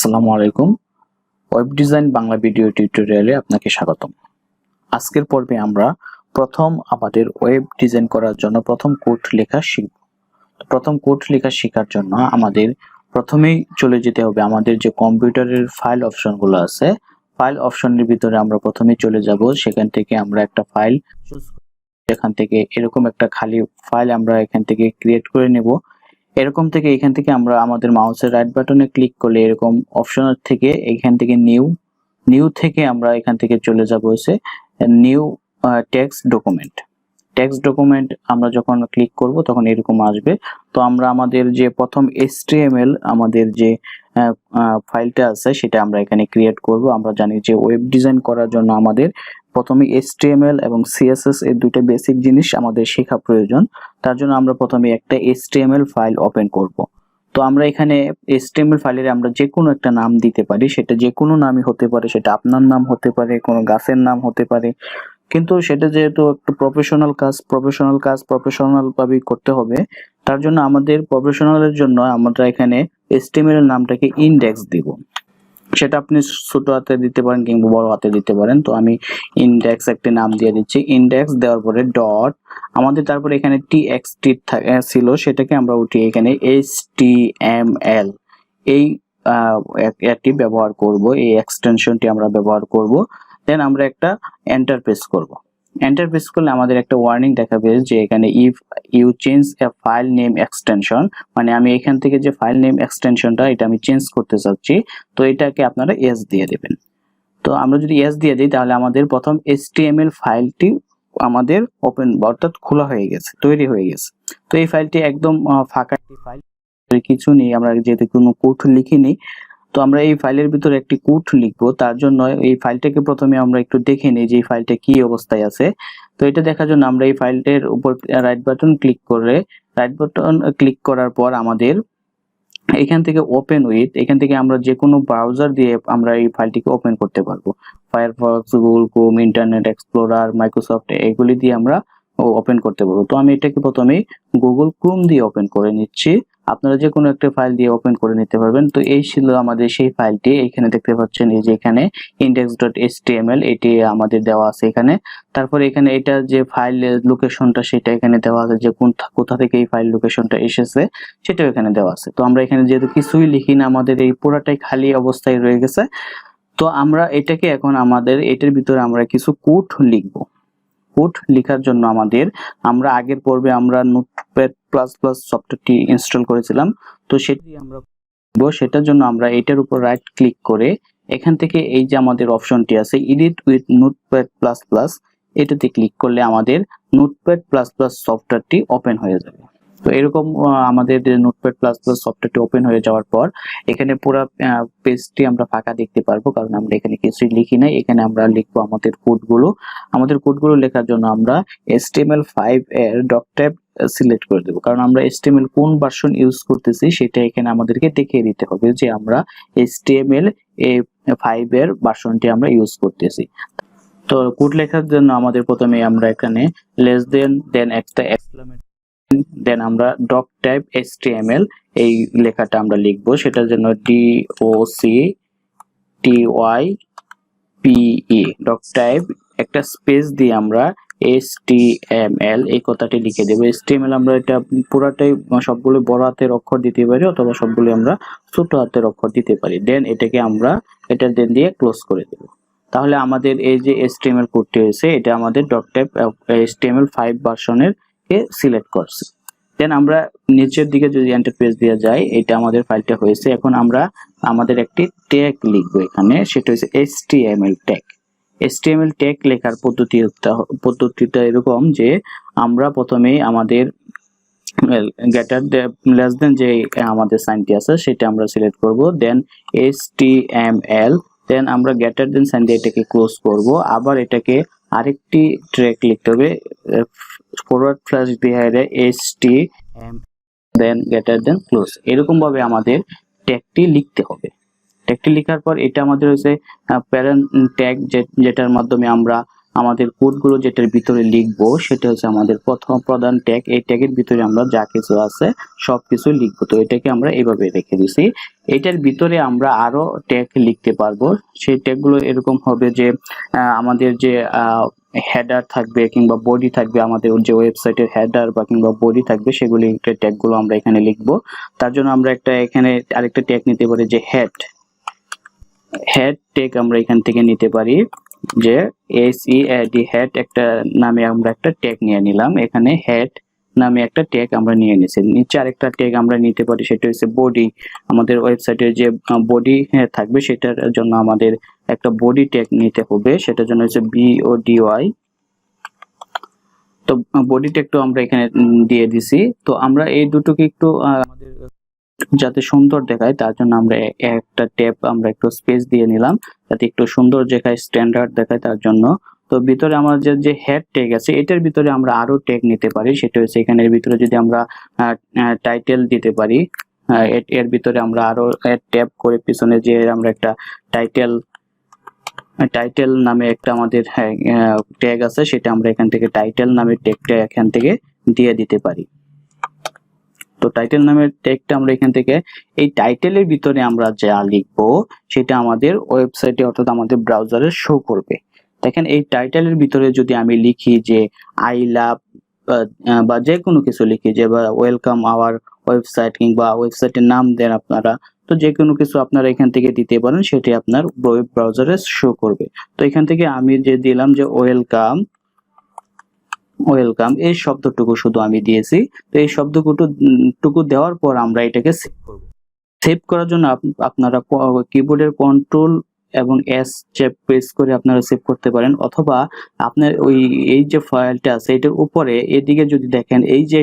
আসসালামু আলাইকুম। Web design Bangla video টিউটোরিয়ালে আপনাকে স্বাগতম। আজকের পর্বে আমরা প্রথম আমাদের ওয়েব ডিজাইন করার জন্য প্রথম কোড লেখা শিখব। প্রথম কোড লেখা শেখার জন্য আমাদের প্রথমেই চলে যেতে হবে আমাদের যে কম্পিউটারের ফাইল অপশনগুলো আছে, ফাইল অপশনের ভিতরে আমরা প্রথমেই চলে যাব। সেখান থেকে আমরা একটা ফাইল চুজ, এখান থেকে এরকম একটা খালি ফাইল আমরা এখান থেকে ক্রিয়েট করে নেব। এরকম থেকে এখান থেকে আমরা আমাদের মাউসের রাইট বাটনে ক্লিক করলে এরকম অপশনের থেকে এখান থেকে নিউ থেকে আমরা এখান থেকে চলে যাব হচ্ছে নিউ টেক্সট ডকুমেন্ট আমরা যখন ক্লিক করব তখন এরকম আসবে। তো আমরা আমাদের যে প্রথম HTML আমাদের যে ফাইলটা আছে সেটা আমরা এখানে ক্রিয়েট করব। আমরা জানি যে ওয়েব ডিজাইন করার জন্য আমাদের প্রথমে HTML এবং CSS এই দুটো বেসিক জিনিস আমাদের শেখা প্রয়োজন। তার জন্য আমরা প্রথমে একটা HTML ফাইল ওপেন করব। তো আমরা এখানে HTML ফাইলের আমরা যে কোনো একটা নাম দিতে পারি, সেটা যে কোনো নামই হতে পারে, সেটা আপনার নাম হতে পারে, কোনো গাছের নাম হতে পারে, কিন্তু সেটা যেহেতু একটা প্রফেশনাল ভাবে করতে হবে, তার জন্য আমাদের প্রফেশনালের জন্য আমরা এখানে HTML এর নামটাকে ইনডেক্স দিব। সেটা আপনি ছোট হাতে দিতে পারেন কিংবা বড় হাতে দিতে পারেন। তো আমি ইনডেক্স একটা নাম দিয়ে দিচ্ছি। ইনডেক্স দেওয়ার পরে ডট আমাদের তারপরে এখানে txt ছিল, সেটাকে আমরা উঠিয়ে এখানে HTML এই এটি ব্যবহার করব, এই এক্সটেনশনটি আমরা ব্যবহার করব। দেন আমরা একটা এন্টার প্রেস করব। এন্টার প্রেস করলে আমাদের একটা ওয়ার্নিং দেখাবে যে এখানে if you change a file name extension, মানে আমি এখান থেকে যে ফাইল নেম এক্সটেনশনটা এটা আমি চেঞ্জ করতে চাচ্ছি, তো এটাকে আপনারা এস দিয়ে দেবেন। তো আমরা যদি এস দিয়ে দিই তাহলে আমাদের প্রথম HTML ফাইলটি আমাদের ওপেন অর্থাৎ খোলা হয়ে গেছে, তৈরি হয়ে গেছে। তো এই ফাইলটি একদম ফাঁকা একটি ফাইল, কিছু নেই, আমরা যেহেতু কোনো কোড লিখিনি, তো আমরা এই ফাইলের ভিতরে একটি কোড লিখবো। তার জন্য এই ফাইলটাকে প্রথমে আমরা একটু দেখে নিই যে এই ফাইলটা কি অবস্থায় আছে। তো এটা দেখার জন্য আমরা এই ফাইলটার উপর রাইট বাটন ক্লিক করার পর আমাদের এখান থেকে ওপেন উইথ, এখান থেকে আমরা যে কোনো ব্রাউজার দিয়ে আমরা এই ফাইলটিকে ওপেন করতে পারবো। Firefox, Google Chrome, internet explorer, Microsoft এগুলি দিয়ে আমরা ওপেন করতে পারবো। তো আমি এটাকে প্রথমে গুগল ক্রোম দিয়ে ওপেন করে নিচ্ছি। আপনারা যে কোনো একটা ফাইল দিয়ে ওপেন করে নিতে পারবেন। তো এই ছিল আমাদের সেই ফাইলটি। এখানে দেখতে পাচ্ছেন এই যে এখানে index.html এটি আমাদের দেওয়া আছে এখানে। তারপরে এখানে এটা যে ফাইল লোকেশনটা সেটা এখানে দেওয়া আছে, যে কোথা থেকে এই ফাইল লোকেশনটা এসেছে সেটাও এখানে দেওয়া আছে। তো আমরা এখানে যেহেতু কিছুই লিখি না, আমাদের এই পুরাটাই খালি অবস্থায় রয়ে গেছে। তো আমরা এটাকে এখন আমাদের এটার ভিতরে আমরা কিছু কোড লিখব। কোড লেখার জন্য আমরা আগের পর্বে আমরা নোটপ্যাড প্লাস প্লাস সফটওয়্যারটি ইনস্টল করেছিলাম, তো সেটি আমরা সেটার জন্য আমরা এটার উপর রাইট ক্লিক করে এখান থেকে এই যে আমাদের অপশনটি আছে edit with notepad plus plus, এটাতে ক্লিক করলে আমাদের নোটপ্যাড প্লাস প্লাস সফটওয়্যারটি ওপেন হয়ে যাবে। তো এরকম আমাদের নোটপ্যাড প্লাস প্লাস সফটওয়্যারটি ওপেন হয়ে যাওয়ার পর এখানে পুরো পেজটি আমরা ফাঁকা দেখতে পারবো, কারণ আমরা এখানে কিছুই লিখি নাই। এখানে আমরা লিখবো আমাদের কোডগুলো লেখার জন্য আমরা HTML5 এর ডক টাইপ সিলেক্ট করে দেবো, কারণ আমরা HTML কোন ভার্সন ইউজ করতেছি সেটা এখানে আমাদেরকে দেখিয়ে দিতে হবে যে আমরা HTML5 এর ভার্সনটি আমরা ইউজ করতেছি। তো কোড লেখার জন্য আমাদের প্রথমে আমরা এখানে লেস দেন একটা এক্সক্লেমেশন, দেন আমরা ডক টাইপ HTML এই লেখাটা আমরা লিখবো। সেটার জন্য DOCTYPE ডক টাইপ একটা স্পেস দিয়ে আমরা HTML এই কথাটি লিখে দেবো। HTML আমরা এটা পুরাটাই সবগুলো বড় হাতের অক্ষর দিতে পারি অথবা সবগুলো আমরা ছোট হাতের অক্ষর দিতে পারি। দেন এটাকে আমরা এটা দেন দিয়ে ক্লোজ করে দেব। তাহলে আমাদের এই যে HTML কোডটি হয়েছে এটা আমাদের ডক টাইপ HTML5 ভার্সনের কে সিলেক্ট করছে। দেন আমরা নিচের দিকে যদি এন্টার প্রেস দিয়ে যাই, এটা আমাদের ফাইলটা হয়েছে। এখন আমরা আমাদের একটি ট্যাগ লিখবো এখানে, সেটা হচ্ছে HTML ট্যাগ লেখার পদ্ধতিটা এরকম যে আমরা প্রথমেই আমাদের গ্রেটার লেস দেন যে আমাদের সাইনটি আছে সেটা আমরা সিলেক্ট করব। দেন HTML, দেন আমরা গ্রেটার দেন সাইন দিয়ে এটাকে ক্লোজ করব। আবার এটাকে আরেকটি ট্যাগ লিখতে হবে, ফরওয়ার্ড স্ল্যাশ দিয়ে HTML দেন গ্রেটার দেন ক্লোজ। এরকম ভাবে আমাদের ট্যাগটি লিখতে হবে। ট্যাগটি লেখার পর এটা আমাদের হচ্ছে প্যারেন্ট ট্যাগ, যেটার মাধ্যমে আমরা আমাদের কোডগুলো যেটার ভিতরে লিখবো সেটা হচ্ছে আমাদের প্রথম প্রধান ট্যাগ। এই ট্যাগের ভিতরে আমরা যা কিছু আছে সবকিছু লিখবো। তো এটাকে আমরা এইভাবে রেখে দিছি। এটার ভিতরে আমরা আরো ট্যাগ লিখতে পারবো। সেই ট্যাগগুলো এরকম হবে যে আমাদের যে হেডার থাকবে কিংবা বডি থাকবে, আমাদের যে ওয়েবসাইটের হেডার বা কিংবা বডি থাকবে সেগুলি ট্যাগগুলো আমরা এখানে লিখবো। তার জন্য আমরা এখানে আরেকটা ট্যাগ নিতে পারি যে হেড ট্যাগ আমরা এখান থেকে নিতে পারি যে SEAD হেড একটা নামে আমরা একটা ট্যাগ নিয়ে নিলাম। এখানে হেড নামে একটা ট্যাগ আমরা নিয়ে নিয়েছি। নিচে আরেকটা ট্যাগ আমরা নিতে পারি, সেটা হচ্ছে বডি। আমাদের ওয়েবসাইটের যে বডি থাকবে সেটার জন্য আমাদের একটা বডি ট্যাগ নিতে হবে, সেটার জন্য হচ্ছে BODY। তো বডি ট্যাগটা আমরা এখানে দিয়ে দিছি। তো আমরা এই দুটোকে একটু আমাদের যাতে সুন্দর দেখায় তার জন্য আমরা একটা ট্যাব আমরা একটু স্পেস দিয়ে নিলাম, যাতে একটু সুন্দর দেখায়, স্ট্যান্ডার্ড দেখায় তার জন্য। তো ভিতরে আমাদের যে হেড ট্যাগ আছে এটার ভিতরে আমরা আরো ট্যাগ নিতে পারি, সেটা হচ্ছে এখানের ভিতরে যদি আমরা টাইটেল দিতে পারি। এর ভিতরে আমরা আরো ট্যাব করে পিছনে যে আমরা একটা টাইটেল নামে একটা আমাদের ট্যাগ আছে, সেটা আমরা এখান থেকে টাইটেল নামের ট্যাগটা এখান থেকে দিয়ে দিতে পারি। তো টাইটেল নামের ট্যাগটা আমরা এখান থেকে এই টাইটেলের ভিতরে আমরা যা লিখবো সেটা আমাদের ওয়েবসাইটে অর্থাৎ আমাদের ব্রাউজারে শো করবে। দেখেন এই টাইটেলের ভিতরে যদি আমি লিখি যে আই লাভ বা যে কোনো কিছু লিখি যে বা ওয়েলকাম আওয়ার ওয়েবসাইট কিংবা ওয়েবসাইটের নাম দেন আপনারা, তো যে কোনো কিছু আপনারা এখান থেকে দিতে পারেন, সেটি আপনার ওয়েব ব্রাউজারে শো করবে। তো এখান থেকে আমি যে দিলাম যে ওয়েলকাম এই শব্দটুকু শুধু আমি দিয়েছি। তো এই শব্দটুকু দেওয়ার পর আমরা এটাকে সেভ করব। সেভ করার জন্য আপনারা কিবোর্ডের কন্ট্রোল এবং S চেপ প্রেস করে আপনারা সেভ করতে পারেন, অথবা আপনার এই যে ফাইলটা আছে এটার উপরে এদিকে যদি দেখেন এই যে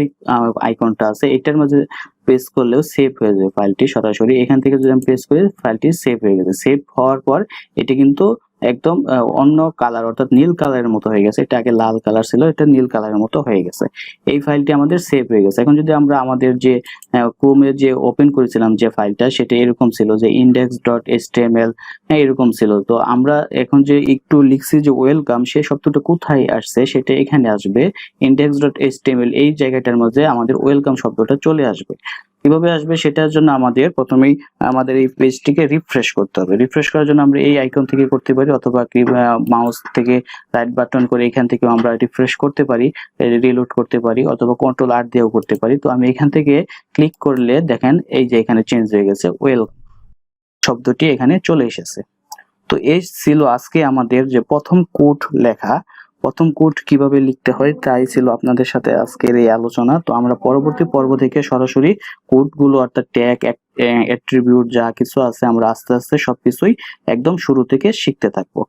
আইকনটা আছে এটার মাঝে প্রেস করলেও সেভ হয়ে যাবে ফাইলটি সরাসরি। এখান থেকে যদি আমি প্রেস করি ফাইলটি সেভ হয়ে গেছে। সেভ হওয়ার পর এটি কিন্তু একদম অন্য কালার অর্থাৎ নীল কালারের মতো হয়ে গেছে। এটা আগে লাল কালার ছিল, এটা নীল কালারের মতো হয়ে গেছে। এই ফাইলটি আমাদের সেভ হয়ে গেছে। এখন যদি আমরা আমাদের যে ক্রোমে যে ওপেন করেছিলাম যে ফাইলটা সেটা এরকম ছিল যে index.html, এরকম ছিল। তো আমরা এখন যে একটু লিখছি যে ওয়েলকাম, সেই শব্দটা কোথায় আসছে সেটা এখানে আসবে index.html, এই জায়গাটার মধ্যে আমাদের ওয়েলকাম শব্দটা চলে আসবে। কিভাবে আসবে সেটার জন্য আমাদের প্রথমেই আমাদের এই পেজটিকে রিফ্রেশ করতে হবে। রিফ্রেশ করার জন্য আমরা এই আইকন থেকে করতে পারি, অথবা কি মাউস থেকে রাইট বাটন করে এখান থেকে আমরা রিফ্রেশ করতে পারি, রিলোড করতে পারি, অথবা কন্ট্রোল আর দিয়েও করতে পারি। তো আমি এখান থেকে ক্লিক করলে দেখেন এই যে এখানে চেঞ্জ হয়ে গেছে, ওয়েলকাম শব্দটি এখানে চলে এসেছে। তো এই ছিল আজকে আমাদের যে প্রথম কোড লেখা। প্রথম কোড কিভাবে লিখতে হয় তাই ছিল আপনাদের সাথে আজকের এই আলোচনা। তো আমরা পরবর্তী পর্ব থেকে সরাসরি কোডগুলো অর্থাৎ ট্যাগ, অ্যাট্রিবিউট যা কিছু আছে আমরা আস্তে আস্তে সবকিছুই একদম শুরু থেকে শিখতে থাকবো।